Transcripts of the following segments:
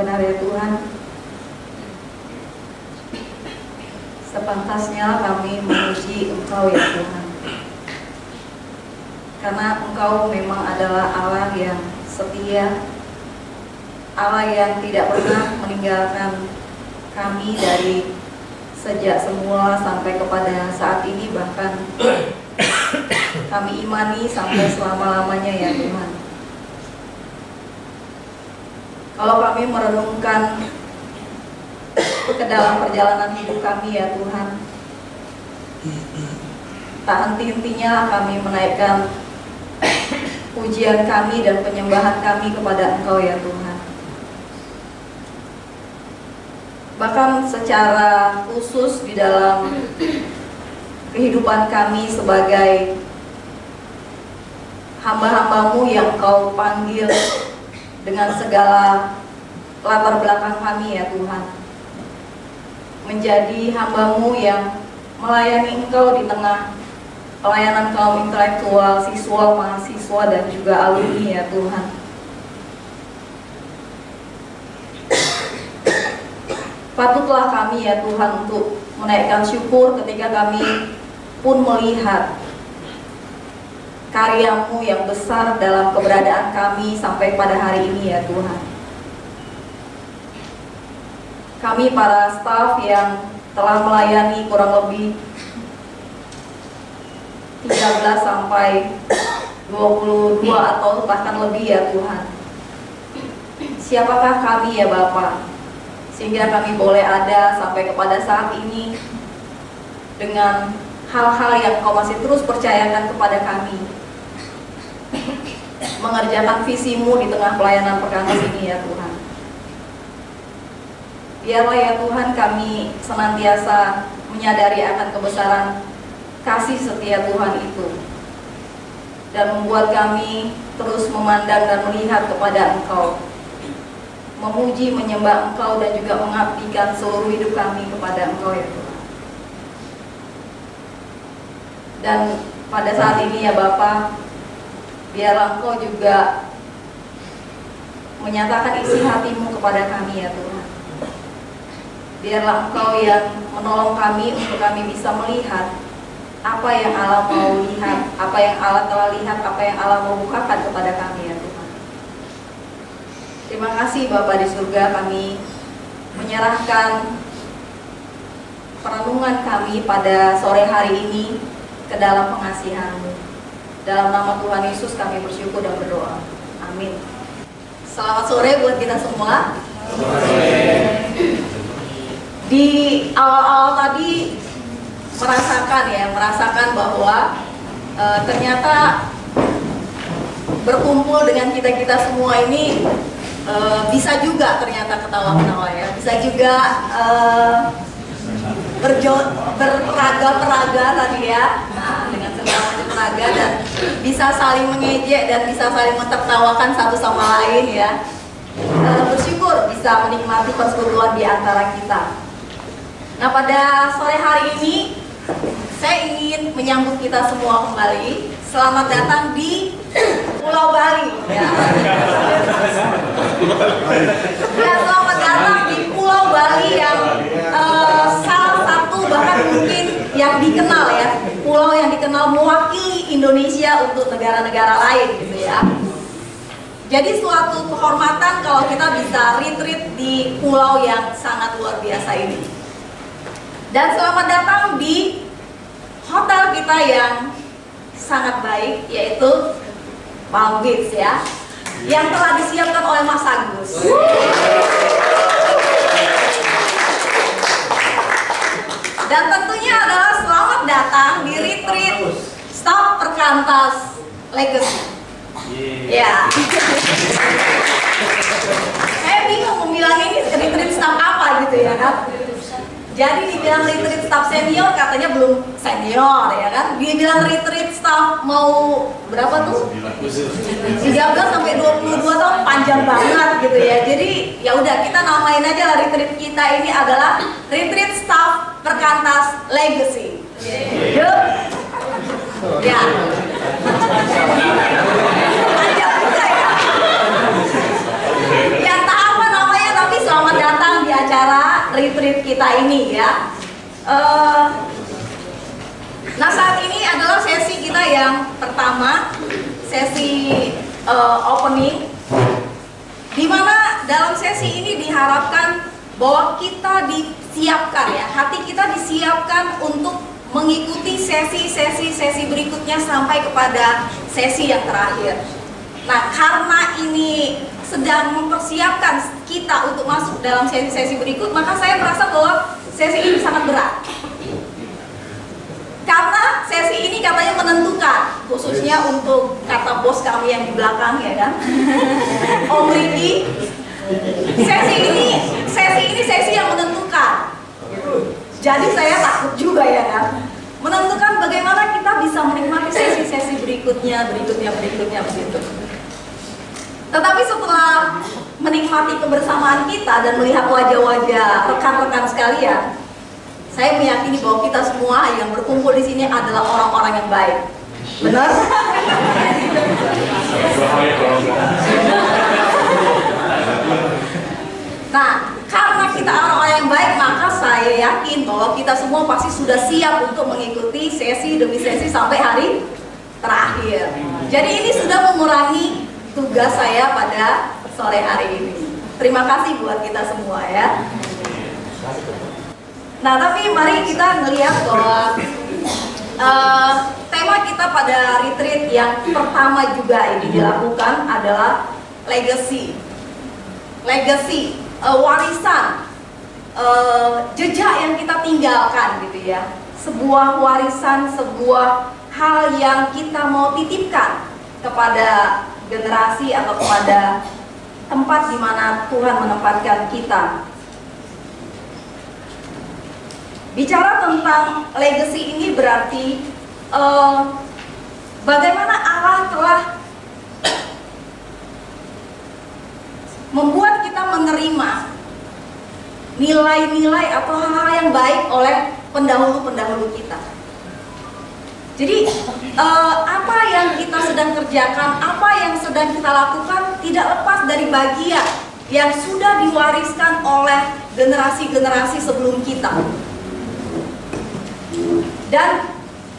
Benar ya Tuhan, sepantasnya kami memuji Engkau ya Tuhan, karena Engkau memang adalah Allah yang setia, Allah yang tidak pernah meninggalkan kami dari sejak semula sampai kepada saat ini, bahkan kami imani sampai selama-lamanya ya Tuhan. Kalau kami merenungkan ke dalam perjalanan hidup kami ya Tuhan, tak henti-hentinya kami menaikkan pujian kami dan penyembahan kami kepada Engkau ya Tuhan. Bahkan secara khusus di dalam kehidupan kami sebagai hamba-hambamu yang Engkau panggil dengan segala latar belakang kami ya Tuhan, menjadi hambamu yang melayani Engkau di tengah pelayanan kaum intelektual, siswa, mahasiswa, dan juga alumni ya Tuhan. Patutlah kami ya Tuhan untuk menaikkan syukur ketika kami pun melihat karya-Mu yang besar dalam keberadaan kami sampai pada hari ini ya Tuhan. Kami para staf yang telah melayani kurang lebih 13 sampai 22 atau bahkan lebih ya Tuhan. Siapakah kami ya Bapa, sehingga kami boleh ada sampai kepada saat ini dengan hal-hal yang Kau masih terus percayakan kepada kami, mengerjakan visi-Mu di tengah pelayanan perkantas ini ya Tuhan. Biarlah ya Tuhan kami senantiasa menyadari akan kebesaran kasih setia Tuhan itu, dan membuat kami terus memandang dan melihat kepada Engkau, memuji, menyembah Engkau, dan juga mengabdikan seluruh hidup kami kepada Engkau ya Tuhan. Dan pada saat ini ya Bapa, biarlah Engkau juga menyatakan isi hati-Mu kepada kami ya Tuhan. Biarlah Engkau yang menolong kami untuk kami bisa melihat apa yang Allah mau lihat, apa yang Allah telah lihat, apa yang Allah mau bukakan kepada kami ya Tuhan. Terima kasih Bapa di surga, kami menyerahkan perenungan kami pada sore hari ini ke dalam pengasihan-Mu. Dalam nama Tuhan Yesus kami bersyukur dan berdoa. Amin. Selamat sore buat kita semua. Di awal-awal tadi merasakan bahwa ternyata berkumpul dengan kita semua ini bisa juga ternyata ketawa-ketawa ya, bisa juga berperaga-peraga tadi ya, dengan segala macam peraga, dan bisa saling mengejek dan bisa saling mentertawakan satu sama lain ya. Bersyukur bisa menikmati persekutuan di antara kita. Nah, pada sore hari ini saya ingin menyambut kita semua kembali. Selamat datang di Pulau Bali ya. Ya, selamat datang di Pulau Bali yang salah satu bahkan mungkin yang dikenal ya, pulau yang dikenal mewakili Indonesia untuk negara-negara lain gitu ya. Jadi suatu kehormatan kalau kita bisa retreat di pulau yang sangat luar biasa ini. Dan selamat datang di hotel kita yang sangat baik, yaitu Palm Beach ya, yang telah disiapkan oleh Mas Agus. Dan tentunya adalah selamat datang di retreat staf perkantas Legacy. Ya. Saya bingung membilang ini retreat staf apa gitu ya kan. Jadi dibilang retreat staff senior katanya belum senior ya kan. Dibilang retreat staff mau berapa tuh? 13 sampai 22 tahun, panjang banget gitu ya. Jadi ya udah kita namain aja lah retreat kita ini adalah retreat staff perkantas Legacy. Yuk. Ya. Panjang juga ya. Ya entah apa namanya, tapi kita ini ya. Nah, saat ini adalah sesi kita yang pertama, sesi opening, di mana dalam sesi ini diharapkan bahwa kita disiapkan ya, hati kita disiapkan untuk mengikuti sesi berikutnya sampai kepada sesi yang terakhir. Nah, karena ini sedang mempersiapkan kita untuk masuk dalam sesi-sesi berikut, maka saya merasa bahwa sesi ini sangat berat. Karena sesi ini katanya menentukan, khususnya untuk kata bos kami yang di belakang ya kan, Om Riki, sesi ini sesi yang menentukan. Jadi saya takut juga ya kan, menentukan bagaimana kita bisa menikmati sesi-sesi berikutnya begitu. Tetapi setelah menikmati kebersamaan kita dan melihat wajah-wajah rekan-rekan sekalian, saya meyakini bahwa kita semua yang berkumpul di sini adalah orang-orang yang baik. Benar? Nah, karena kita orang-orang yang baik, maka saya yakin bahwa kita semua pasti sudah siap untuk mengikuti sesi demi sesi sampai hari terakhir. Jadi ini sudah mengurangi tugas saya pada sore hari ini. Terima kasih buat kita semua ya. Nah, tapi mari kita melihat bahwa tema kita pada retreat yang pertama juga ini dilakukan adalah legacy, warisan, jejak yang kita tinggalkan gitu ya, sebuah warisan, sebuah hal yang kita mau titipkan kepada generasi atau kepada tempat di mana Tuhan menempatkan kita. Bicara tentang legacy ini berarti bagaimana Allah telah membuat kita menerima nilai-nilai atau hal-hal yang baik oleh pendahulu-pendahulu kita. Jadi apa yang kita sedang kerjakan, apa yang sedang kita lakukan tidak lepas dari bagian yang sudah diwariskan oleh generasi-generasi sebelum kita. Dan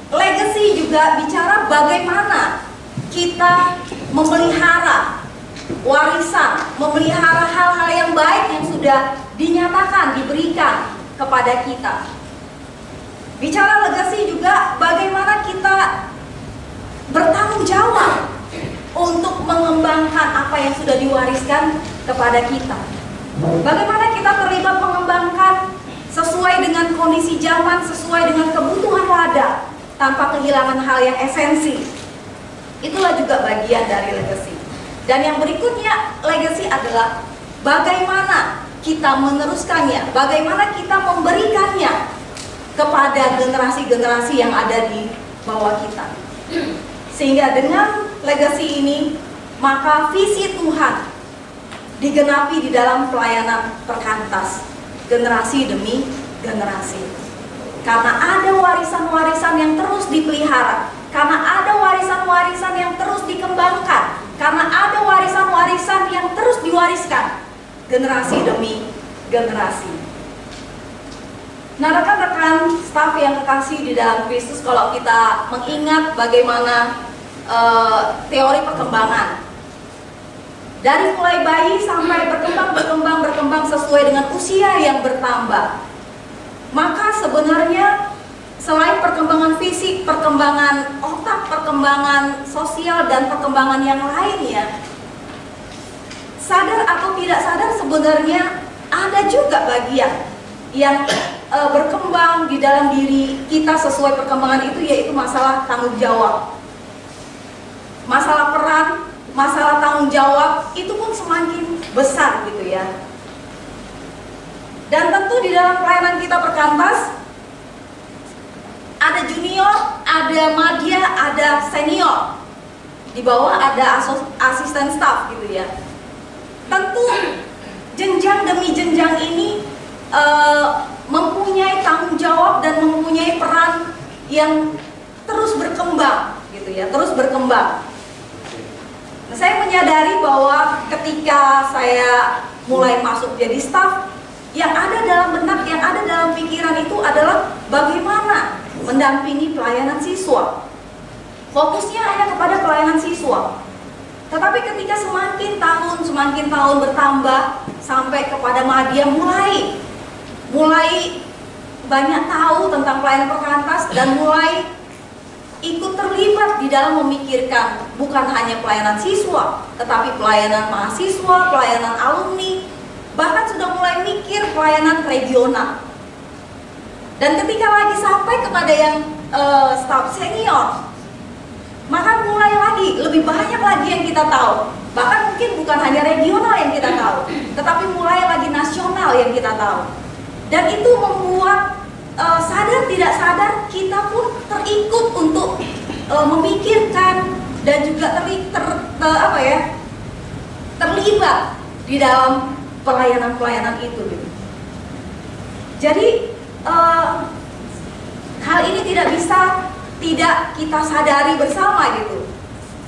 legacy juga bicara bagaimana kita memelihara warisan, memelihara hal-hal yang baik yang sudah dinyatakan, diberikan kepada kita. Bicara legacy juga bagaimana kita bertanggung jawab untuk mengembangkan apa yang sudah diwariskan kepada kita. Bagaimana kita terlibat mengembangkan sesuai dengan kondisi zaman, sesuai dengan kebutuhan wadah, tanpa kehilangan hal yang esensi. Itulah juga bagian dari legacy. Dan yang berikutnya, legacy adalah bagaimana kita meneruskannya, bagaimana kita memberikannya kepada generasi-generasi yang ada di bawah kita. Sehingga dengan legacy ini, maka visi Tuhan digenapi di dalam pelayanan perkantas, generasi demi generasi. Karena ada warisan-warisan yang terus dipelihara, karena ada warisan-warisan yang terus dikembangkan, karena ada warisan-warisan yang terus diwariskan generasi demi generasi. Nah, rekan-rekan staf yang kekasih di dalam Kristus, kalau kita mengingat bagaimana teori perkembangan, dari mulai bayi sampai berkembang sesuai dengan usia yang bertambah, maka sebenarnya selain perkembangan fisik, perkembangan otak, perkembangan sosial, dan perkembangan yang lainnya, sadar atau tidak sadar sebenarnya ada juga bagian yang berkembang di dalam diri kita sesuai perkembangan itu, yaitu masalah tanggung jawab, masalah peran, masalah tanggung jawab itu pun semakin besar gitu ya. Dan tentu di dalam pelayanan kita perkantas ada junior, ada madya, ada senior, di bawah ada asisten staff gitu ya. Tentu jenjang demi jenjang ini mempunyai tanggung jawab dan mempunyai peran yang terus berkembang gitu ya, terus berkembang. Saya menyadari bahwa ketika saya mulai masuk jadi staff, Yang ada dalam benak, yang ada dalam pikiran itu adalah bagaimana mendampingi pelayanan siswa. Fokusnya hanya kepada pelayanan siswa. Tetapi ketika semakin tahun bertambah sampai kepada Madya mulai banyak tahu tentang pelayanan perkantas dan mulai ikut terlibat di dalam memikirkan bukan hanya pelayanan siswa, tetapi pelayanan mahasiswa, pelayanan alumni, bahkan sudah mulai mikir pelayanan regional. Dan ketika lagi sampai kepada yang staf senior, maka mulai lagi, lebih banyak lagi yang kita tahu. Bahkan mungkin bukan hanya regional yang kita tahu, tetapi mulai lagi nasional yang kita tahu. Dan itu membuat sadar tidak sadar kita pun terikut untuk memikirkan dan juga terlibat di dalam pelayanan-pelayanan itu. Jadi hal ini tidak kita sadari bersama gitu,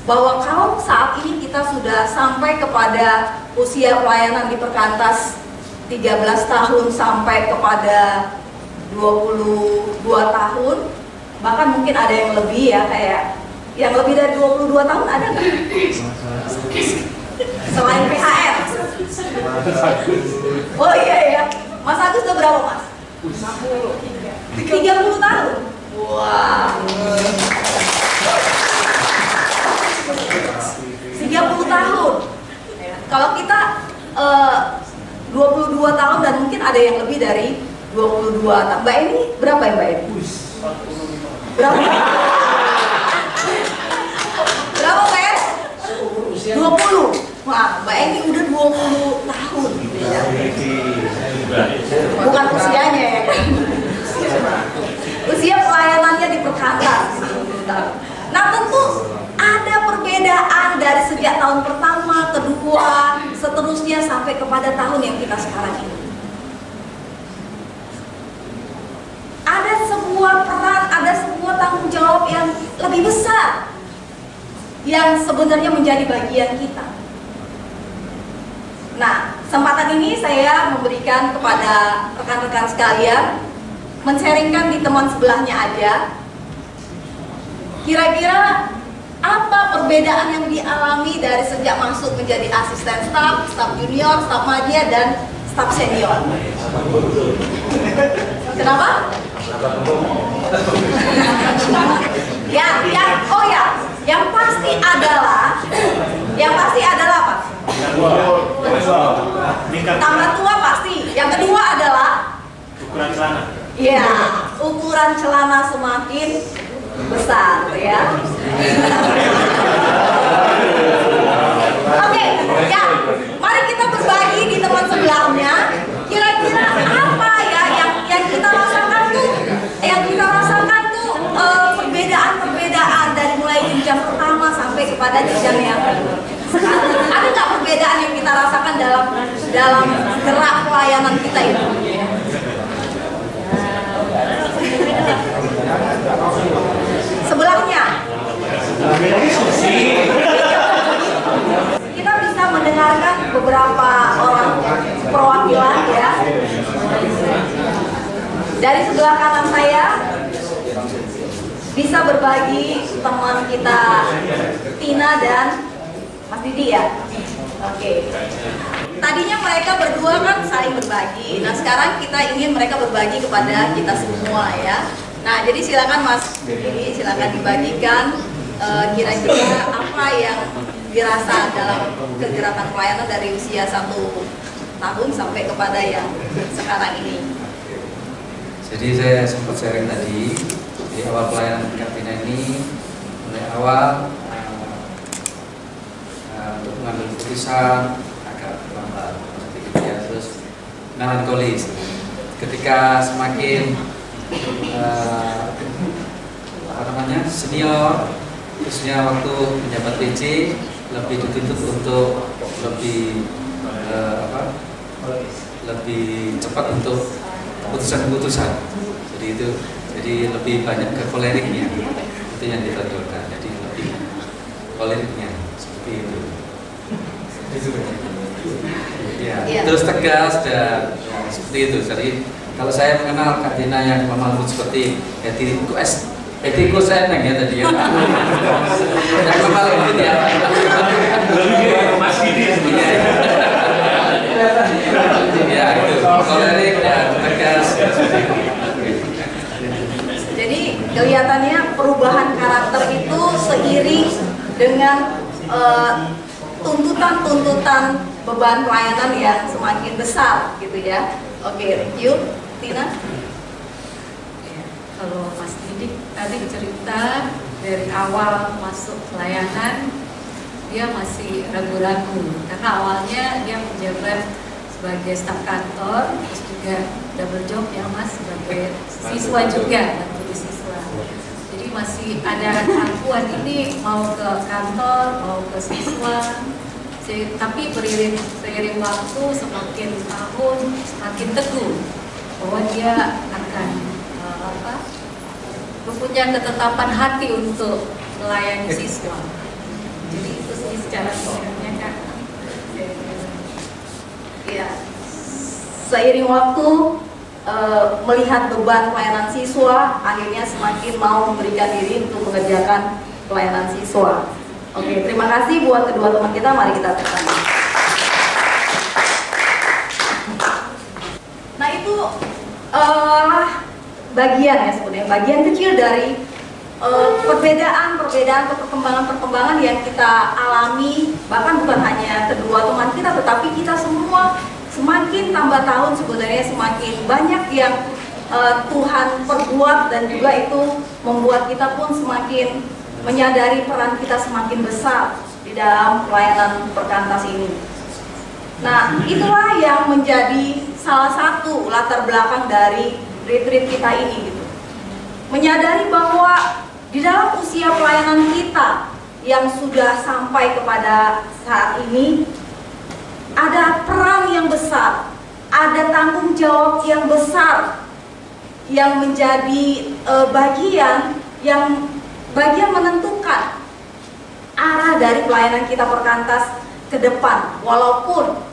bahwa kalau saat ini kita sudah sampai kepada usia pelayanan di perkantas 13 tahun sampai kepada 22 tahun, bahkan mungkin ada yang lebih ya, kayak yang lebih dari 22 tahun ada nggak? Selain PHR? Oh iya ya, Mas Agus udah berapa Mas? 30 tahun. Wah. 30 tahun. Kalau kita 22 tahun dan mungkin ada yang lebih dari 22 tahun. Mbak ini berapa ya Mbak ini? Berapa? Berapa Mbak ya? 20. Wah, Mbak Eni udah 20 tahun. Bukan usianya ya. Usia pelayanannya di perkantas. Nah tentu ada perbedaan dari sejak tahun pertama, kedua, seterusnya sampai kepada tahun yang kita sekarang ini. Ada sebuah peran, ada sebuah tanggung jawab yang lebih besar yang sebenarnya menjadi bagian kita. Nah, kesempatan ini saya memberikan kepada rekan-rekan sekalian, men-sharingkan di teman sebelahnya aja. Kira-kira apa perbedaan yang dialami dari sejak masuk menjadi asisten staf, staf junior, staf madya, dan staf senior? Kenapa? Yang pasti adalah apa? Tambah tua pasti. Yang kedua adalah ukuran celana. Ya, ukuran celana semakin besar ya. Oke, ya, mari kita berbagi di teman sebelahnya. Kira-kira apa ya yang kita rasakan tuh, perbedaan dari mulai jenjang pertama sampai kepada jenjang yang sekarang. Ada nggak perbedaan yang kita rasakan dalam gerak pelayanan kita itu? Sebelahnya kita bisa mendengarkan beberapa orang perwakilan ya. Dari sebelah kanan saya bisa berbagi teman kita Tina dan Mas Didi ya. Oke. Tadinya mereka berdua kan saling berbagi. Nah sekarang kita ingin mereka berbagi kepada kita semua ya. Nah jadi silakan Mas Didi, silakan dibagikan kira-kira apa yang dirasa dalam kegiatan pelayanan dari usia 1 tahun sampai kepada yang sekarang ini. Jadi saya sempat sharing tadi di awal pelayanan Katina ini, mulai awal untuk mengambil keputusan agak lambat, ya, terus melankolis. Ketika semakin senior, khususnya waktu menjabat PJ, lebih dituntut untuk lebih cepat untuk keputusan-keputusan. Jadi lebih banyak ke koleriknya, itu yang ditonjolkan. Jadi lebih koleriknya seperti itu. Ya. Terus tegas dan seperti itu. Jadi kalau saya mengenal Kak Tina yang Mama Lembut seperti etiku saya neng ya tadi ya. Yang Mama Lembut ya. Ya itu kolerik dan tegas. Jadi kelihatannya perubahan karakter itu seiring dengan tuntutan-tuntutan beban pelayanan yang semakin besar gitu ya. Oke, thank you, Tina. Kalau Mas Didik tadi cerita dari awal masuk pelayanan dia masih ragu-ragu karena awalnya dia menjabat sebagai staf kantor, terus juga double job ya Mas sebagai siswa juga, bantu siswa. Jadi masih ada keraguan ini mau ke kantor, mau ke siswa. Tapi seiring waktu semakin tahun semakin teguh bahwa dia akan punya ketetapan hati untuk melayani siswa. Jadi itu sih secara singkatnya kan. Ya, seiring waktu melihat beban pelayanan siswa, akhirnya semakin mau memberikan diri untuk mengerjakan pelayanan siswa. Oke, terima kasih buat kedua teman kita. Mari kita bersama. Nah itu bagian ya sebenarnya, bagian kecil dari perbedaan perkembangan yang kita alami, bahkan bukan hanya kedua teman kita, tetapi kita semua semakin tambah tahun sebenarnya semakin banyak yang Tuhan perbuat, dan juga itu membuat kita pun semakin menyadari peran kita semakin besar di dalam pelayanan perkantas ini. Nah, itulah yang menjadi salah satu latar belakang dari retreat kita ini gitu. Menyadari bahwa di dalam usia pelayanan kita yang sudah sampai kepada saat ini, ada peran yang besar, ada tanggung jawab yang besar yang menjadi bagian menentukan arah dari pelayanan kita perkantas ke depan. Walaupun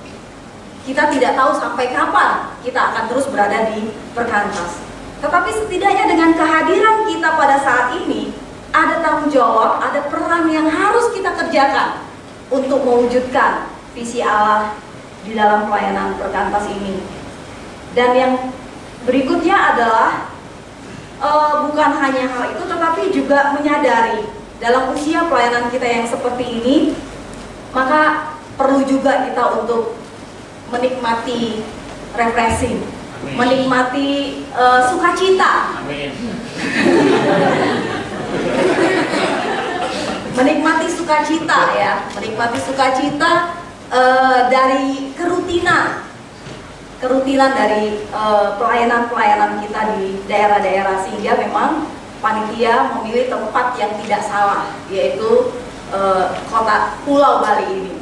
kita tidak tahu sampai kapan kita akan terus berada di perkantas, tetapi setidaknya dengan kehadiran kita pada saat ini, ada tanggung jawab, ada peran yang harus kita kerjakan untuk mewujudkan visi Allah di dalam pelayanan perkantas ini. Dan yang berikutnya adalah bukan hanya hal itu, tetapi juga menyadari dalam usia pelayanan kita yang seperti ini, maka perlu juga kita untuk menikmati refreshing, menikmati sukacita, menikmati sukacita ya, menikmati sukacita dari kerutinan dari pelayanan-pelayanan kita di daerah-daerah, sehingga memang panitia memilih tempat yang tidak salah, yaitu kota Pulau Bali ini.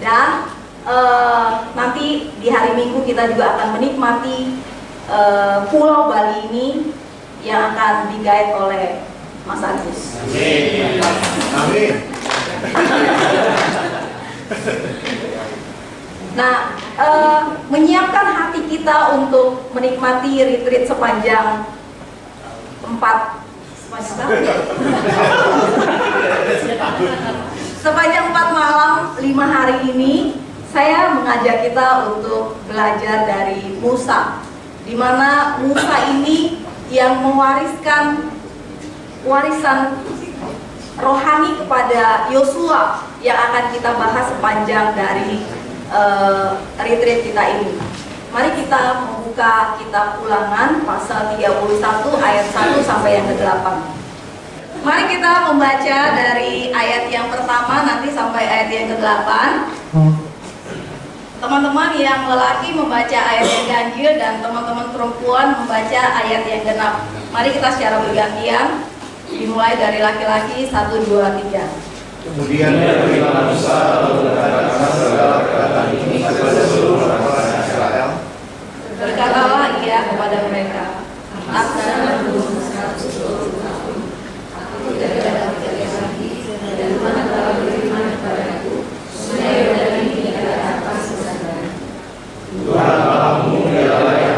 Dan nanti di hari Minggu kita juga akan menikmati Pulau Bali ini yang akan digait oleh Mas Agus. Amin. Amin. Nah, menyiapkan hati kita untuk menikmati retreat sepanjang 4 malam 5 hari ini, saya mengajak kita untuk belajar dari Musa, di mana Musa ini yang mewariskan warisan rohani kepada Yosua yang akan kita bahas sepanjang dari retreat kita ini. Mari kita membuka kitab Ulangan pasal 31 ayat 1 sampai yang ke-8. Mari kita membaca dari ayat yang pertama nanti sampai ayat yang ke-8. Teman-teman yang lelaki membaca ayat yang ganjil dan teman-teman perempuan membaca ayat yang genap. Mari kita secara bergantian, dimulai dari laki-laki 1, 2, 3. Kemudian berilah Musa lalu mengatakan segala perkataan ini kepada seluruh orang Israel. Berkatalah ia kepada mereka, laksana belum 120 tahun, aku tidak dapat berjalan lagi, dan Tuhan telah berfirman kepadaku, sungai Yordan ini adalah atas kesadaran. Tuhan Allahmu ialah yang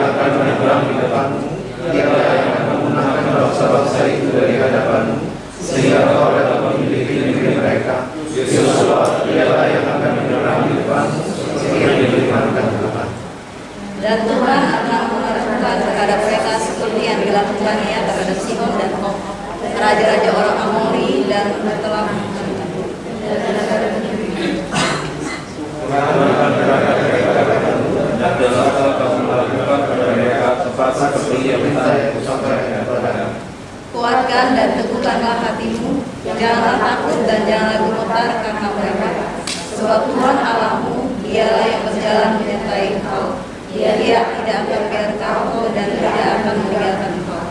dari hadapanmu, sehingga engkau dapat memiliki negeri mereka. Yosua, dialah yang akan menyerang di depanmu, sehingga diberikan Tuhan. Dan Tuhan akan melakukan terhadap mereka seperti yang dilakukannya terhadap Sihon dan Og, raja-raja orang Amori, dan telah kuatkan dan teguhkanlah hatimu, janganlah takut dan janganlah gemetar karena mereka, sebab Tuhan Allahmu, dialah yang berjalan menyertai engkau. Dia tidak akan membiarkan engkau dan tidak akan meninggalkan engkau.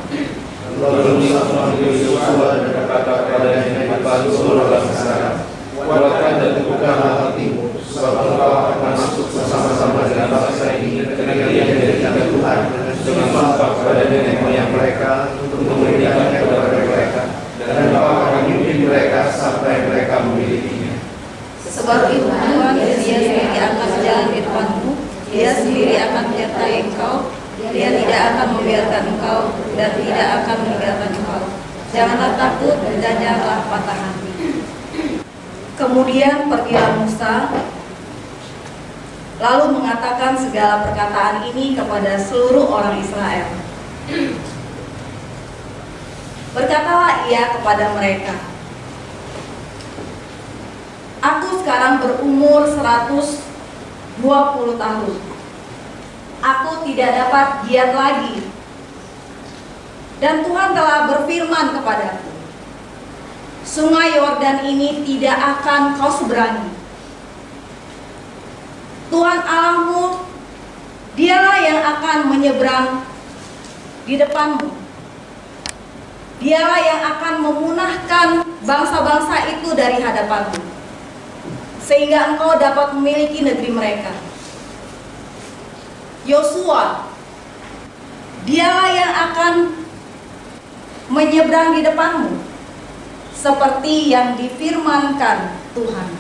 Lalu Musa memanggil Yosua dan berkata kepadanya di depan seluruh bangsa, kuatkan dan teguhkanlah hatimu, sebab engkau akan masuk bersama-sama dengan bangsa ini ke negeri yang dijadikan Tuhan dengan sumpah kepada nenek moyang mereka untuk memberikannya kepada mereka, dan engkau akan memimpin mereka sampai mereka memilikinya. Sebab itu Tuhan dia sendiri akan berjalan di depanmu, dia sendiri akan menyertai engkau, dia tidak akan membiarkan engkau dan tidak akan meninggalkan engkau. Janganlah takut dan janganlah patah hati. Kemudian pergilah Musa, lalu mengatakan segala perkataan ini kepada seluruh orang Israel. Berkatalah ia kepada mereka, aku sekarang berumur 120 tahun. Aku tidak dapat giat lagi. Dan Tuhan telah berfirman kepadaku, Sungai Yordan ini tidak akan kau seberangi. Tuhan Allahmu, dialah yang akan menyeberang di depanmu. Dialah yang akan memunahkan bangsa-bangsa itu dari hadapanmu, sehingga engkau dapat memiliki negeri mereka. Yosua, dialah yang akan menyeberang di depanmu, seperti yang difirmankan Tuhan.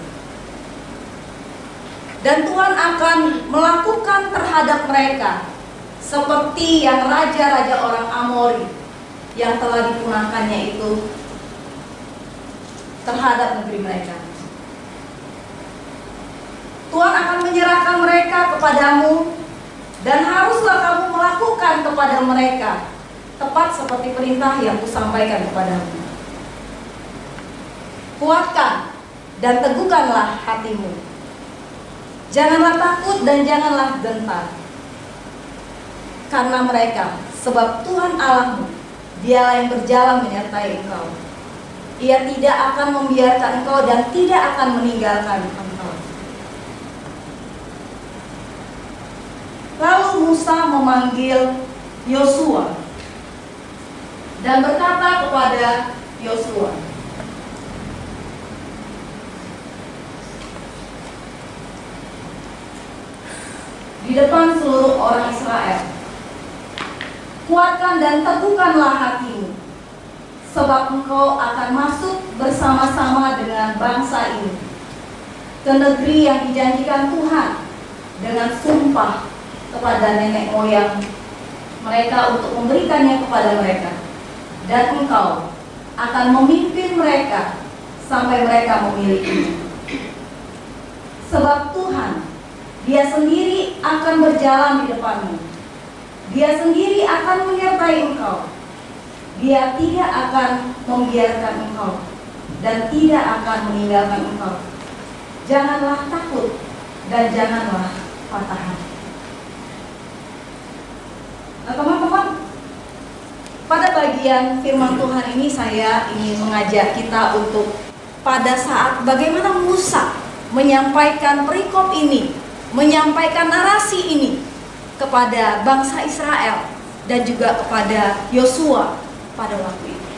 Dan Tuhan akan melakukan terhadap mereka seperti yang raja-raja orang Amori yang telah dipunahkannya itu terhadap negeri mereka. Tuhan akan menyerahkan mereka kepadamu, dan haruslah kamu melakukan kepada mereka tepat seperti perintah yang kusampaikan kepadamu. Kuatkan dan teguhkanlah hatimu. Janganlah takut dan janganlah gentar karena mereka, sebab Tuhan Allahmu, dialah yang berjalan menyertai engkau. Ia tidak akan membiarkan engkau dan tidak akan meninggalkan engkau. Lalu Musa memanggil Yosua dan berkata kepada Yosua, di depan seluruh orang Israel, kuatkan dan teguhkanlah hatimu, sebab engkau akan masuk bersama-sama dengan bangsa ini ke negeri yang dijanjikan Tuhan dengan sumpah kepada nenek moyang mereka untuk memberikannya kepada mereka. Dan engkau akan memimpin mereka sampai mereka memilikinya. Sebab Tuhan, Dia sendiri akan berjalan di depanmu. Dia sendiri akan menyertai engkau. Dia tidak akan membiarkan engkau dan tidak akan meninggalkan engkau. Janganlah takut dan janganlah patah hati. Nah, teman-teman, pada bagian firman Tuhan ini saya ingin mengajak kita untuk pada saat bagaimana Musa menyampaikan perikop ini, menyampaikan narasi ini kepada bangsa Israel dan juga kepada Yosua pada waktu itu.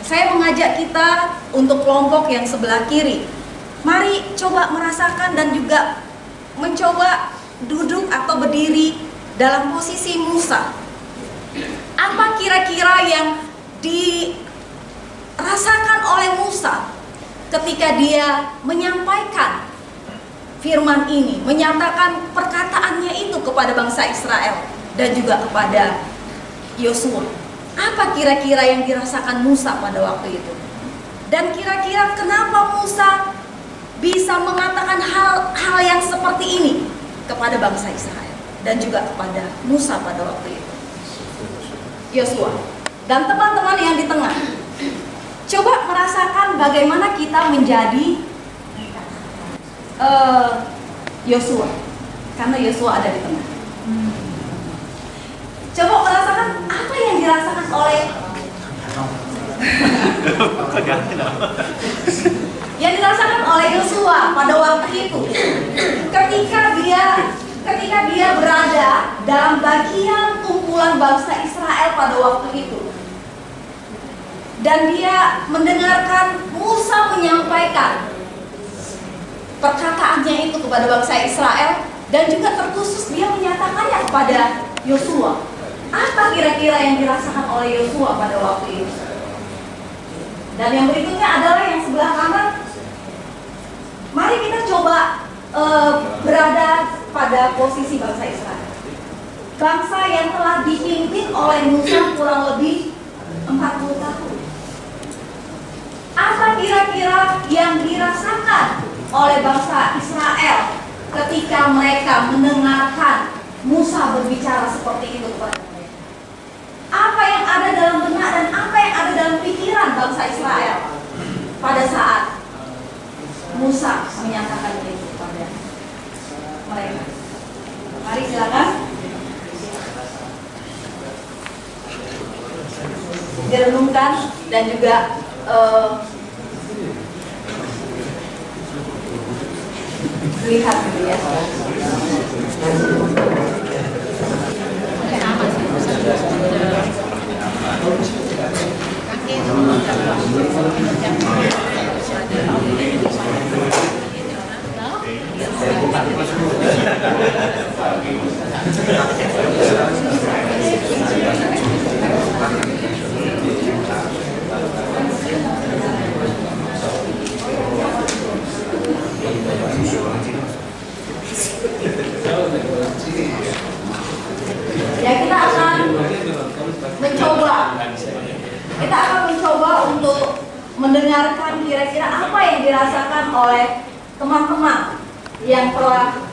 Saya mengajak kita untuk kelompok yang sebelah kiri. Mari coba merasakan dan juga mencoba duduk atau berdiri dalam posisi Musa. Apa kira-kira yang dirasakan oleh Musa ketika dia menyampaikan firman ini, menyatakan perkataannya itu kepada bangsa Israel dan juga kepada Yosua? Apa kira-kira yang dirasakan Musa pada waktu itu? Dan kira-kira kenapa Musa bisa mengatakan hal yang seperti ini kepada bangsa Israel dan juga kepada Musa pada waktu itu? Yosua dan teman-teman yang di tengah, coba merasakan bagaimana kita menjadi Yosua, karena Yosua ada di tengah. Coba merasakan apa yang dirasakan oleh Yosua pada waktu itu, ketika dia berada dalam bagian kumpulan bangsa Israel pada waktu itu, dan dia mendengarkan Musa menyampaikan perkataannya itu kepada bangsa Israel, dan juga terkhusus dia menyatakannya kepada Yosua. Apa kira-kira yang dirasakan oleh Yosua pada waktu itu? Dan yang berikutnya adalah yang sebelah kanan. Mari kita coba berada pada posisi bangsa Israel, bangsa yang telah dipimpin oleh Musa kurang lebih 40 tahun. Apa kira-kira yang dirasakan oleh bangsa Israel ketika mereka mendengarkan Musa berbicara seperti itu kepada mereka? Apa yang ada dalam benak dan apa yang ada dalam pikiran bangsa Israel pada saat Musa menyatakan itu kepada mereka? Mari silakan direnungkan dan juga lihat gitu ya. Ya, kita akan mencoba untuk mendengarkan kira-kira apa yang dirasakan oleh teman-teman yang telah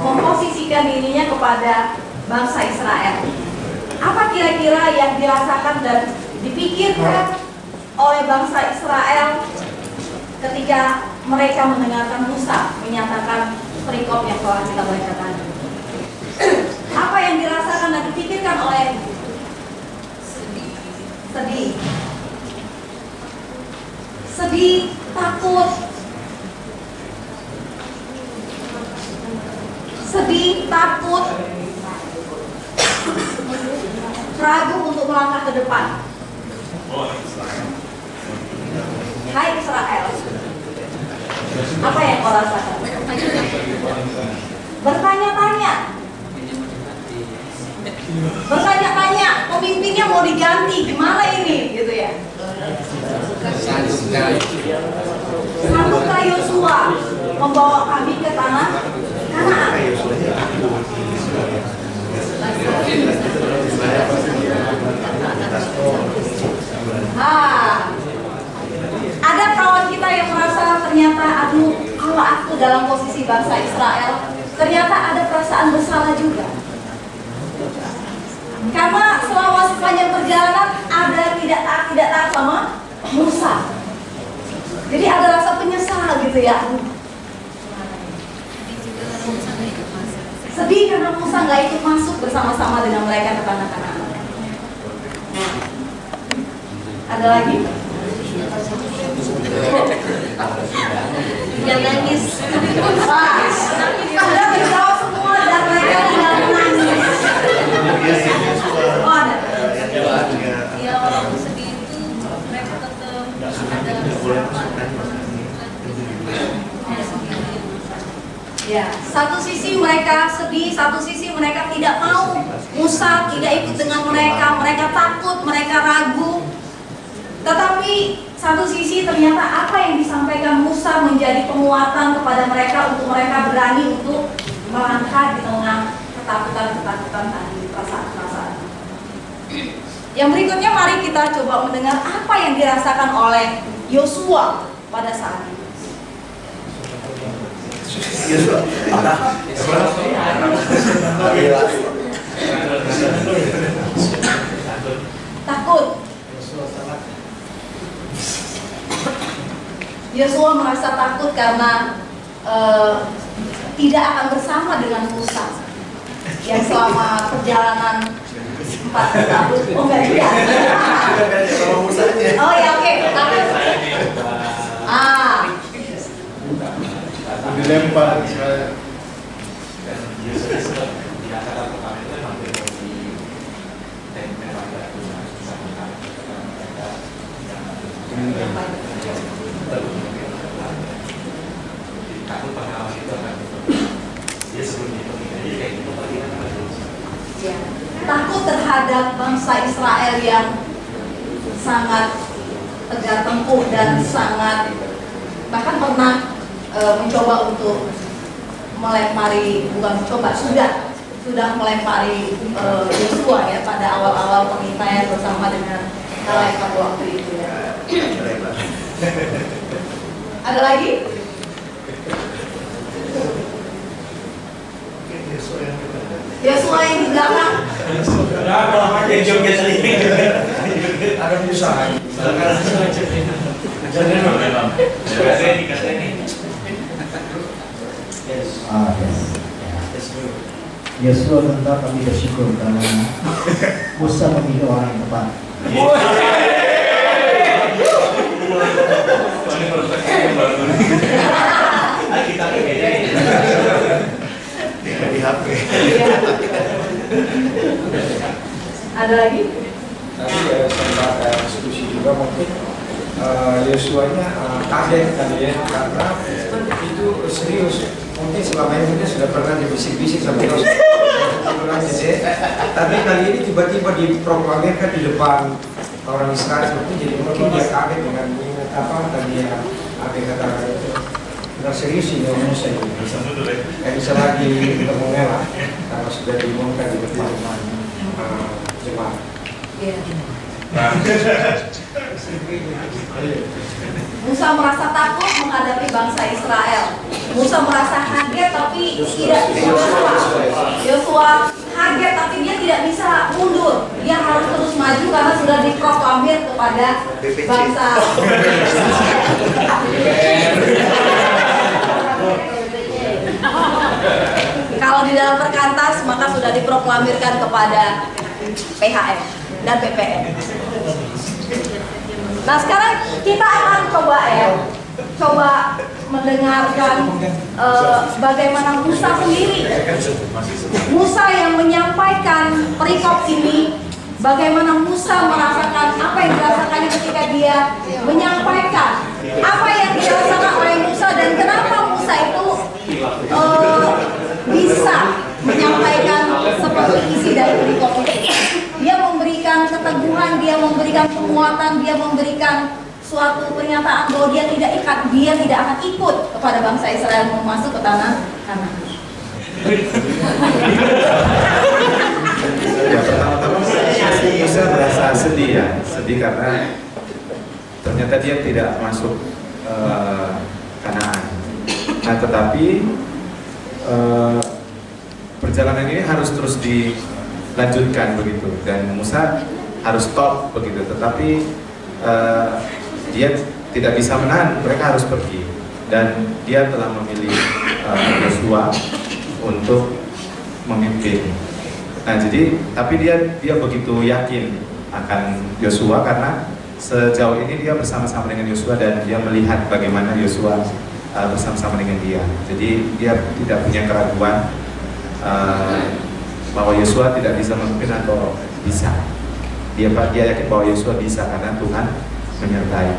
memposisikan dirinya kepada bangsa Israel. Apa kira-kira yang dirasakan dan dipikirkan oleh bangsa Israel ketika mereka mendengarkan Musa menyatakan perikop yang telah kita baca tadi? Apa yang dirasakan dan dipikirkan oleh sedih, takut, ragu untuk melangkah ke depan. Hai Israel, apa yang kau rasakan? Bertanya-tanya, pemimpinnya mau diganti, gimana ini, gitu ya? Sanggupkah Yosua membawa kami ke tanah Kanaan? Ada kawan kita yang merasa ternyata, aduh, kalau aku dalam posisi bangsa Israel, ternyata ada perasaan bersalah juga. Karena selama sepanjang perjalanan ada tidak taat sama Musa. Jadi ada rasa penyesal gitu ya. Sedih karena Musa nggak ikut masuk bersama-sama dengan mereka ke tanah Kanaan. Ada lagi? Yang nangis. Anda berjawab semua dan mereka tinggal menangis. Oh, ada. Ya, walaupun sedih itu mereka tetap ada ya, satu sisi mereka sedih, satu sisi mereka tidak mau Musa tidak ikut dengan mereka, mereka takut, mereka ragu. Tetapi satu sisi ternyata apa yang disampaikan Musa menjadi penguatan kepada mereka untuk mereka berani untuk melangkah di tengah ketakutan tadi, perasaan-perasaan. Yang berikutnya mari kita coba mendengar apa yang dirasakan oleh Yosua pada saat itu. Takut. Yosua merasa takut karena tidak akan bersama dengan Musa yang selama perjalanan 40 tahun. Oh enggak juga. Oh ya, oke. Dilempar. Takut terhadap bangsa Israel yang sangat tegar tengkuk dan sangat bahkan pernah mencoba untuk melempari, bukan mencoba, sudah melempari Yosua ya pada awal-awal pengintaian bersama dengan Kaleb pada waktu itu ya. Ada lagi? Yosua yang di belakang. Ada usaha. Yosua tentu kami bersyukur karena Musa memilih orang yang tepat. Di HP. Ada lagi? Tapi sempat diskusi juga mungkin Yosua-nya kaget kali ya, karena itu serius. Mungkin selama ini mungkin sudah pernah dibisik-bisik sama Yosua, tapi kali ini tiba-tiba diproklamirkan di depan orang Israel seperti, jadi mungkin dia kaget dengan apa tadi yang Ade katakan itu. Sudah serius ini Musa itu, bisa lagi ketemu Mela karena sudah diumumkan di depan jemaat. Musa merasa takut menghadapi bangsa Israel. Musa merasa kaget tapi tidak. Yosua kaget tapi dia tidak bisa mundur. Dia harus terus maju karena sudah diproklamir kepada bangsa. Kalau di dalam perkantas maka sudah diproklamirkan kepada PHM dan BPN. Nah sekarang kita akan coba mendengarkan bagaimana Musa sendiri. Musa yang menyampaikan perikop ini, bagaimana Musa merasakan apa yang dirasakannya ketika dia menyampaikan apa yang dirasakan oleh Musa dan kenapa Musa itu bisa menyampaikan seperti isi dari perikop itu. Dia memberikan keteguhan, dia memberikan penguatan, dia memberikan suatu pernyataan bahwa dia tidak akan ikut kepada bangsa Israel yang masuk ke tanah Kanaan. Ya, pertama-tama Musa merasa sedih karena ternyata dia tidak masuk Kanaan. Nah, tetapi perjalanan ini harus terus dilanjutkan begitu, dan Musa harus stop begitu. Tetapi dia tidak bisa menahan, mereka harus pergi, dan dia telah memilih Yosua untuk memimpin. Nah, jadi tapi dia begitu yakin akan Yosua karena sejauh ini dia bersama-sama dengan Yosua dan dia melihat bagaimana Yosua bersama-sama dengan dia. Jadi dia tidak punya keraguan bahwa Yosua tidak bisa memimpin atau bisa. Dia yakin bahwa Yosua bisa karena Tuhan menyertai.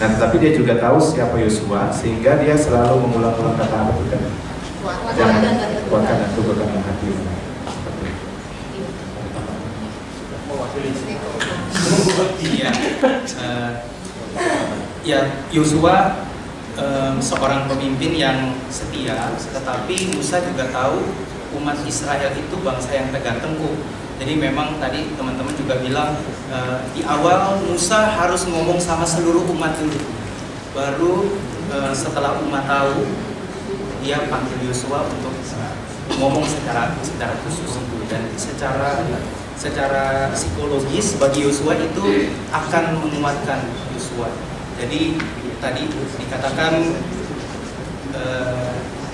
Nah, tetapi dia juga tahu siapa Yosua sehingga dia selalu mengulang-ulang kata apa itu kan? Jangan kuatkan dan teguhkan hatimu. Ya, Yosua seorang pemimpin yang setia, tetapi Musa juga tahu umat Israel itu bangsa yang tegar tengkuk. Jadi memang tadi teman-teman juga bilang di awal Musa harus ngomong sama seluruh umat dulu. Baru setelah umat tahu, dia panggil Yosua untuk ngomong secara khusus. Dan secara psikologis bagi Yosua itu akan menguatkan Yosua. Jadi tadi dikatakan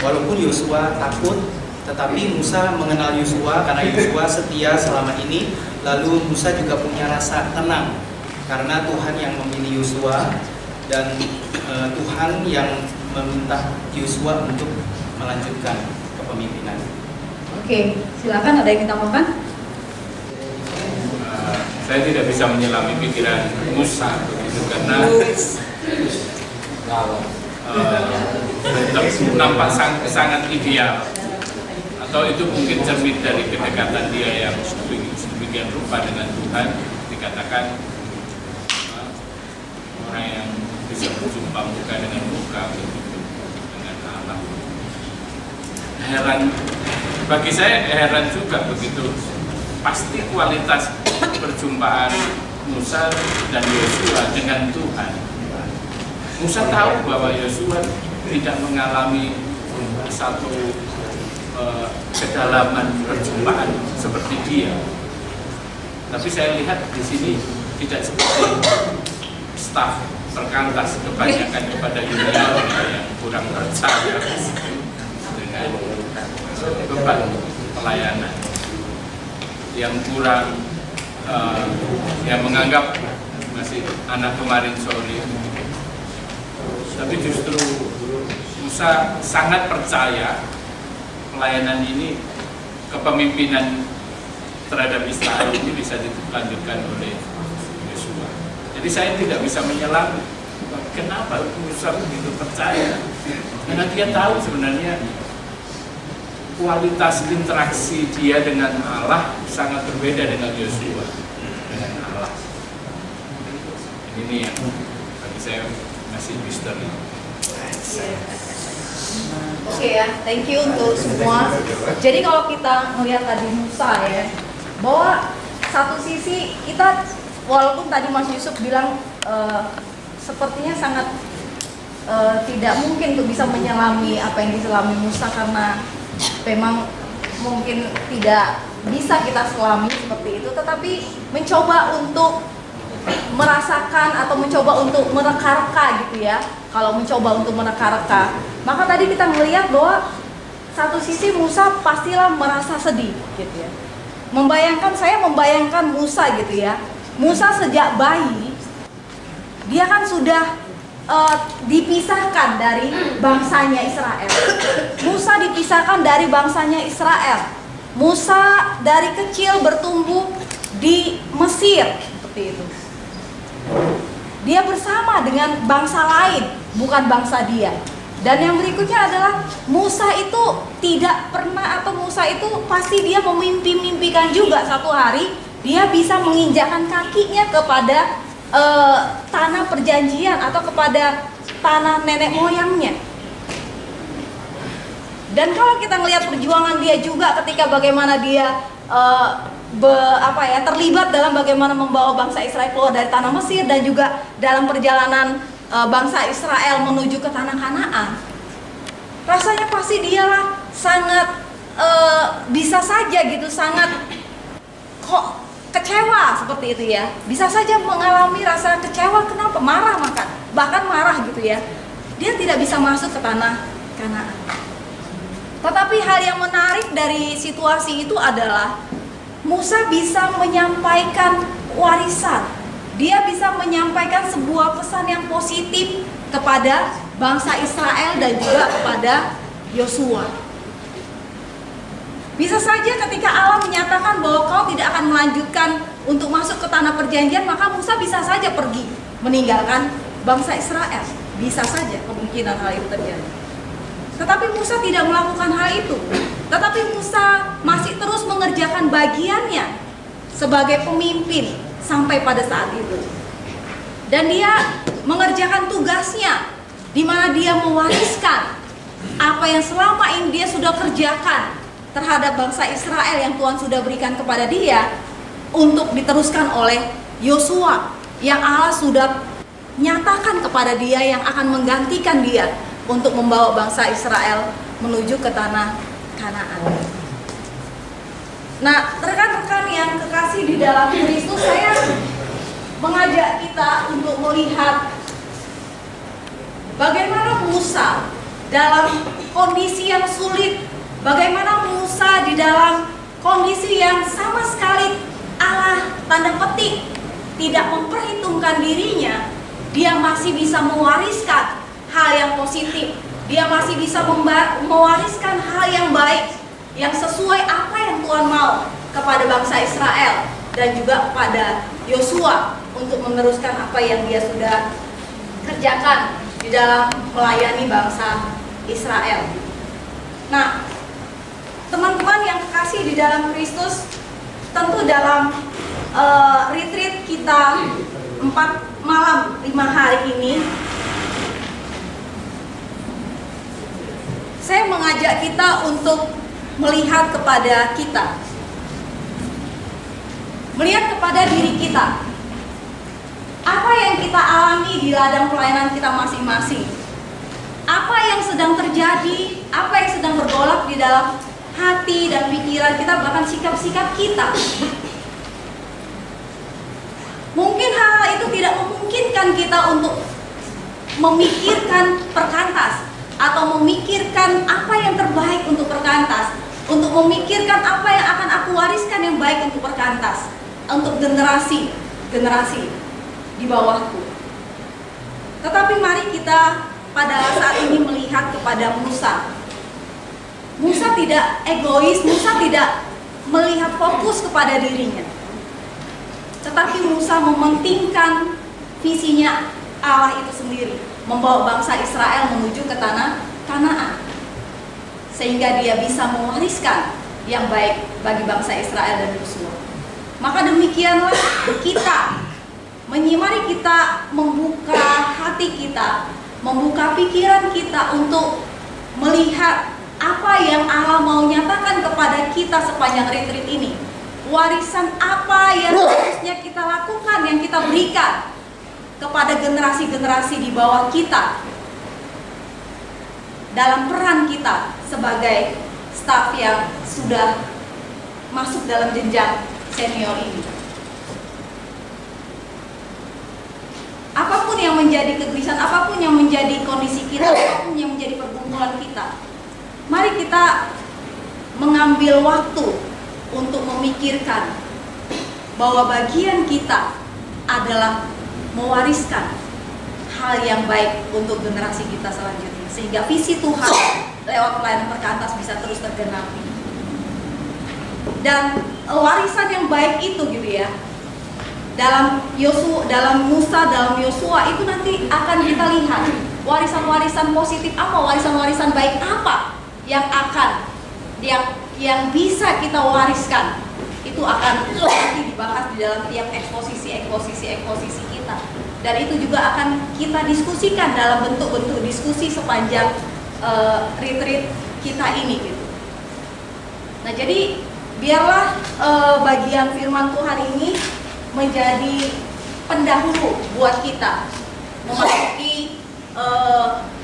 walaupun Yosua takut, tetapi Musa mengenal Yosua karena Yosua setia selama ini. Lalu Musa juga punya rasa tenang karena Tuhan yang memilih Yosua dan Tuhan yang meminta Yosua untuk melanjutkan kepemimpinan. Oke, silakan, ada yang ditambahkan? Saya tidak bisa menyelami pikiran Musa begitu karena nampak sangat ideal, atau itu mungkin cermin dari kedekatan dia yang sedemikian rupa dengan Tuhan. Dikatakan orang yang bisa berjumpa muka dengan muka begitu dengan Allah. Heran, bagi saya heran juga begitu. Pasti kualitas perjumpaan Musa dan Yosua dengan Tuhan. Musa tahu bahwa Yosua tidak mengalami satu kedalaman perjumpaan seperti dia. Tapi saya lihat di sini tidak seperti staf perkantas, kebanyakan kepada junior yang kurang percaya dengan beban pelayanan, yang kurang yang menganggap masih anak kemarin sore. Tapi justru Musa sangat percaya pelayanan ini, kepemimpinan terhadap Israel ini bisa dilanjutkan oleh Yosua. Jadi saya tidak bisa menyelami kenapa Musa begitu percaya, karena dia tahu sebenarnya kualitas interaksi dia dengan Allah sangat berbeda dengan Yosua dengan Allah. Ini yang bagi saya masih misteri. Oke ya, thank you untuk semua. Jadi kalau kita melihat tadi Musa ya, bahwa satu sisi kita, walaupun tadi Mas Yusuf bilang sepertinya sangat tidak mungkin untuk bisa menyelami apa yang diselami Musa, karena memang mungkin tidak bisa kita selami seperti itu, tetapi mencoba untuk merasakan atau mencoba untuk mereka-reka gitu ya. Kalau mencoba untuk mereka-reka, maka tadi kita melihat bahwa satu sisi Musa pastilah merasa sedih gitu ya. Saya membayangkan Musa gitu ya. Musa sejak bayi dia kan sudah dipisahkan dari bangsanya Israel. Musa dipisahkan dari bangsanya Israel. Musa dari kecil bertumbuh di Mesir seperti itu. Dia bersama dengan bangsa lain, bukan bangsa dia. Dan yang berikutnya adalah Musa itu tidak pernah, atau Musa itu pasti dia memimpi-mimpikan juga satu hari dia bisa menginjakkan kakinya kepada tanah perjanjian atau kepada tanah nenek moyangnya. Dan kalau kita melihat perjuangan dia juga ketika bagaimana dia terlibat dalam bagaimana membawa bangsa Israel keluar dari tanah Mesir, dan juga dalam perjalanan bangsa Israel menuju ke tanah Kanaan, rasanya pasti dialah sangat bisa saja gitu, sangat kok kecewa seperti itu ya, bisa saja mengalami rasa kecewa. Kenapa? Marah, bahkan marah gitu ya. Dia tidak bisa masuk ke tanah Kanaan. Tetapi hal yang menarik dari situasi itu adalah Musa bisa menyampaikan warisan. Dia bisa menyampaikan sebuah pesan yang positif kepada bangsa Israel dan juga kepada Yosua. Bisa saja ketika Allah menyatakan bahwa kau tidak akan melanjutkan untuk masuk ke tanah perjanjian, maka Musa bisa saja pergi meninggalkan bangsa Israel. Bisa saja kemungkinan hal itu terjadi. Tetapi Musa tidak melakukan hal itu. Tetapi Musa masih terus mengerjakan bagiannya sebagai pemimpin sampai pada saat itu. Dan dia mengerjakan tugasnya, di mana dia mewariskan apa yang selama ini dia sudah kerjakan terhadap bangsa Israel yang Tuhan sudah berikan kepada dia untuk diteruskan oleh Yosua yang Allah sudah nyatakan kepada dia yang akan menggantikan dia untuk membawa bangsa Israel menuju ke tanah Kanaan. Nah, rekan-rekan yang kekasih di dalam Kristus, saya mengajak kita untuk melihat bagaimana Musa dalam kondisi yang sulit, bagaimana Musa di dalam kondisi yang sama sekali Allah tanda petik tidak memperhitungkan dirinya, dia masih bisa mewariskan hal yang positif, dia masih bisa mewariskan hal yang baik, yang sesuai apa yang Tuhan mau kepada bangsa Israel dan juga kepada Yosua untuk meneruskan apa yang dia sudah kerjakan di dalam melayani bangsa Israel. Nah, teman-teman yang kekasih di dalam Kristus, tentu dalam retreat kita 4 malam 5 hari ini, saya mengajak kita untuk melihat kepada kita, melihat kepada diri kita. Apa yang kita alami di ladang pelayanan kita masing-masing, apa yang sedang terjadi, apa yang sedang bergolak di dalam hati dan pikiran kita, bahkan sikap-sikap kita. Mungkin hal itu tidak memungkinkan kita untuk memikirkan perkantas atau memikirkan apa yang terbaik untuk perkantas, untuk memikirkan apa yang akan aku wariskan yang baik untuk perkantas, untuk generasi di bawahku. Tetapi mari kita pada saat ini melihat kepada Musa. Musa tidak egois, Musa tidak melihat fokus kepada dirinya, tetapi Musa mementingkan visinya Allah itu sendiri, membawa bangsa Israel menuju ke tanah Kanaan, sehingga dia bisa mewariskan yang baik bagi bangsa Israel dan Yosua. Maka demikianlah kita, mari kita membuka hati kita, membuka pikiran kita untuk melihat apa yang Allah mau nyatakan kepada kita sepanjang retreat ini. Warisan apa yang harusnya kita lakukan, yang kita berikan kepada generasi-generasi di bawah kita dalam peran kita sebagai staf yang sudah masuk dalam jenjang senior ini. Apapun yang menjadi kegelisahan, apapun yang menjadi kondisi kita, apapun yang menjadi pergumulan kita, mari kita mengambil waktu untuk memikirkan bahwa bagian kita adalah mewariskan hal yang baik untuk generasi kita selanjutnya, sehingga visi Tuhan lewat pelayanan perkantas bisa terus tergenapi. Dan warisan yang baik itu gitu ya, dalam Musa, dalam Yosua itu nanti akan kita lihat warisan-warisan positif apa, warisan-warisan baik apa yang akan yang bisa kita wariskan. Itu akan nanti dibahas di dalam tiap eksposisi kita, dan itu juga akan kita diskusikan dalam bentuk-bentuk diskusi sepanjang retreat kita ini gitu. Nah, jadi biarlah bagian firman Tuhan ini menjadi pendahulu buat kita memasuki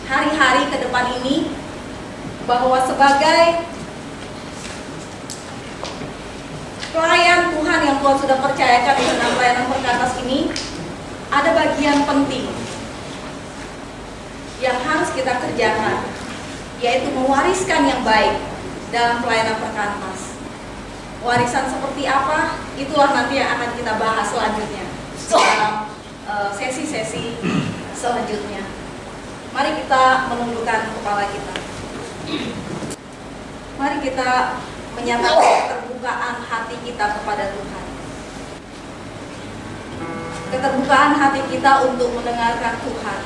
hari-hari ke depan ini, bahwa sebagai pelayan Tuhan yang Tuhan sudah percayakan dengan pelayanan perkantas ini, ada bagian penting yang harus kita kerjakan, yaitu mewariskan yang baik dalam pelayanan perkantas. Warisan seperti apa? Itulah nanti yang akan kita bahas selanjutnya dalam sesi-sesi selanjutnya. Mari kita menundukkan kepala kita. Mari kita menyatakan keterbukaan hati kita kepada Tuhan. Keterbukaan hati kita untuk mendengarkan Tuhan,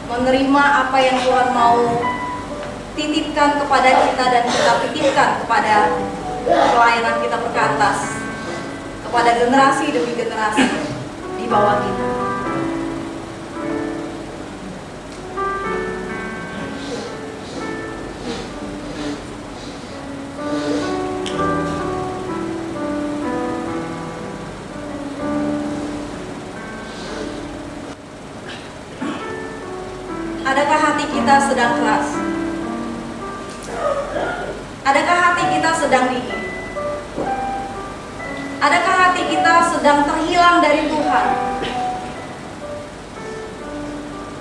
menerima apa yang Tuhan mau titipkan kepada kita dan kita titipkan kepada pelayanan kita perkantas, kepada generasi demi generasi di bawah kita. Adakah hati kita sedang keras? Adakah hati kita sedang dingin? Adakah hati kita sedang terhilang dari Tuhan?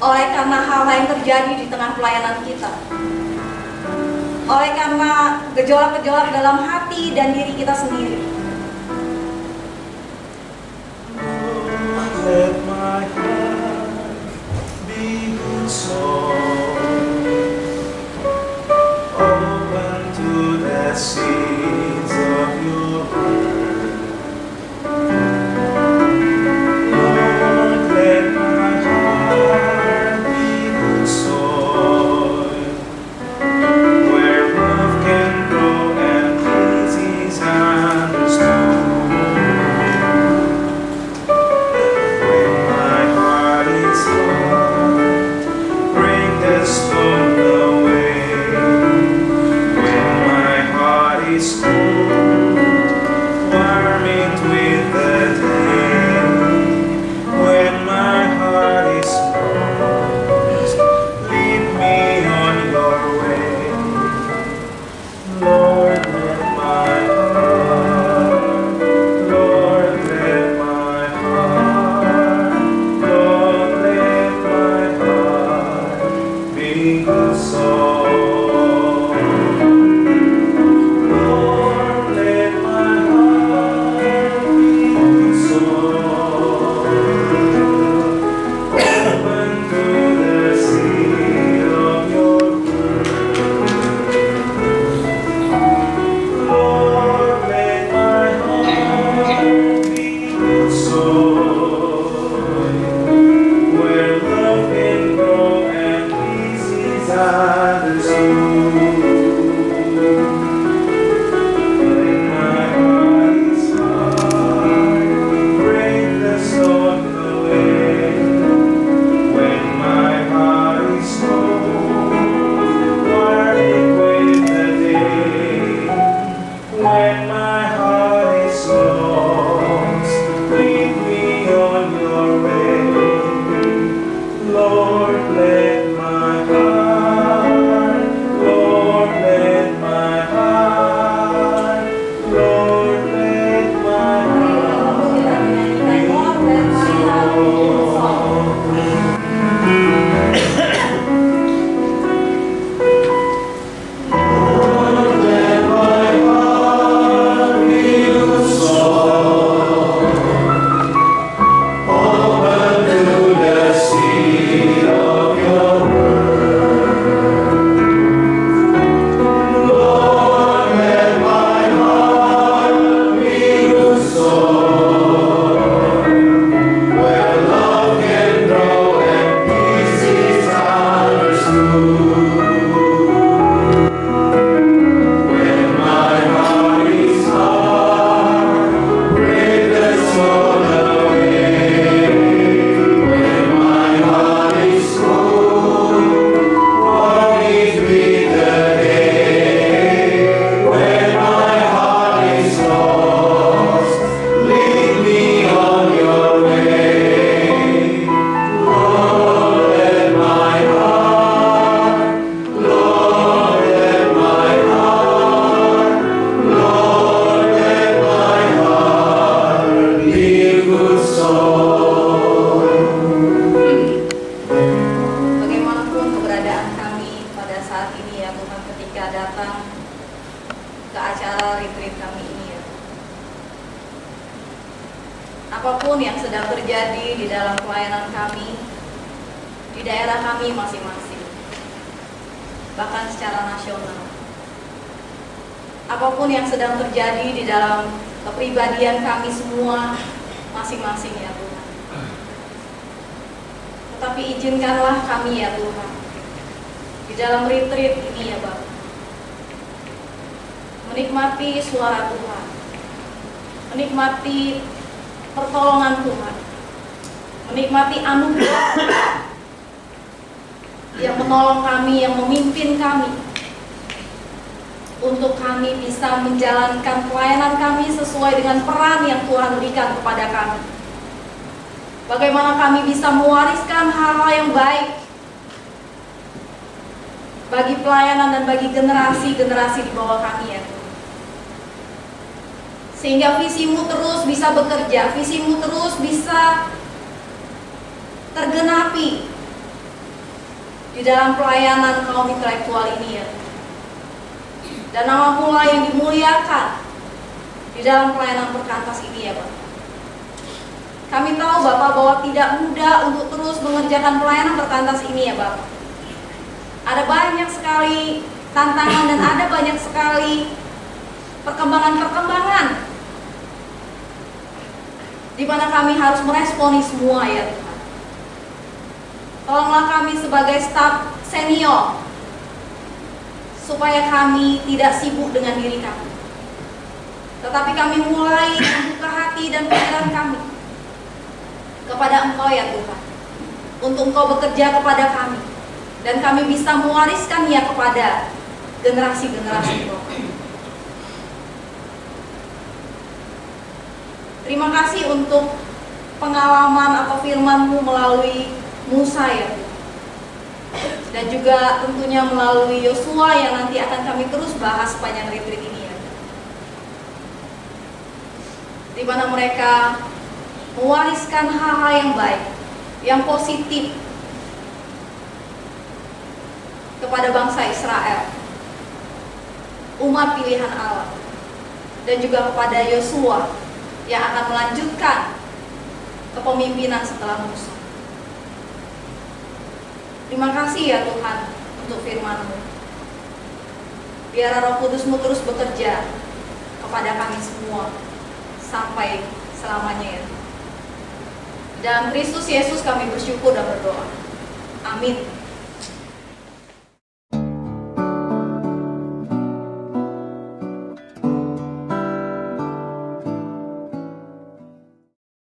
Oleh karena hal-hal yang terjadi di tengah pelayanan kita, oleh karena gejolak-gejolak dalam hati dan diri kita sendiri. Let my heart be sold, open to the seeds of your word. Lord, let my heart be good soil, where love can grow and peace is understood. Apapun yang sedang terjadi di dalam pelayanan kami, di daerah kami masing-masing, bahkan secara nasional. Apapun yang sedang terjadi di dalam kepribadian kami semua masing-masing ya Tuhan. Tetapi izinkanlah kami ya Tuhan, di dalam retreat ini ya Bapak, menikmati suara Tuhan, menikmati pertolongan Tuhan, menikmati anugerah yang menolong kami, yang memimpin kami, untuk kami bisa menjalankan pelayanan kami sesuai dengan peran yang Tuhan berikan kepada kami. Bagaimana kami bisa mewariskan hal-hal yang baik bagi pelayanan dan bagi generasi-generasi di bawah kami ya Tuhan. Sehingga visimu terus bisa bekerja, visimu terus bisa tergenapi di dalam pelayanan kaum intelektual ini ya. Dan nama-Mu lah yang dimuliakan di dalam pelayanan perkantas ini ya Bapak. Kami tahu Bapak bahwa tidak mudah untuk terus mengerjakan pelayanan perkantas ini ya Bapak. Ada banyak sekali tantangan dan ada banyak sekali perkembangan-perkembangan di mana kami harus meresponi semua ya Tuhan. Tolonglah kami sebagai staf senior supaya kami tidak sibuk dengan diri kami, tetapi kami mulai membuka hati dan pikiran kami kepada Engkau ya Tuhan, untuk Engkau bekerja kepada kami dan kami bisa mewariskannya kepada generasi-generasi Tuhan. Terima kasih untuk pengalaman atau firman-Mu melalui Musa ya Tuhan. Dan juga tentunya melalui Yosua yang nanti akan kami terus bahas sepanjang retreat ini ya. Di mana mereka mewariskan hal-hal yang baik, yang positif kepada bangsa Israel, umat pilihan Allah, dan juga kepada Yosua yang akan melanjutkan kepemimpinan setelah Musa. Terima kasih ya Tuhan untuk firman-Mu. Biar Roh Kudus-Mu terus bekerja kepada kami semua sampai selamanya ya. Dalam Kristus Yesus kami bersyukur dan berdoa. Amin.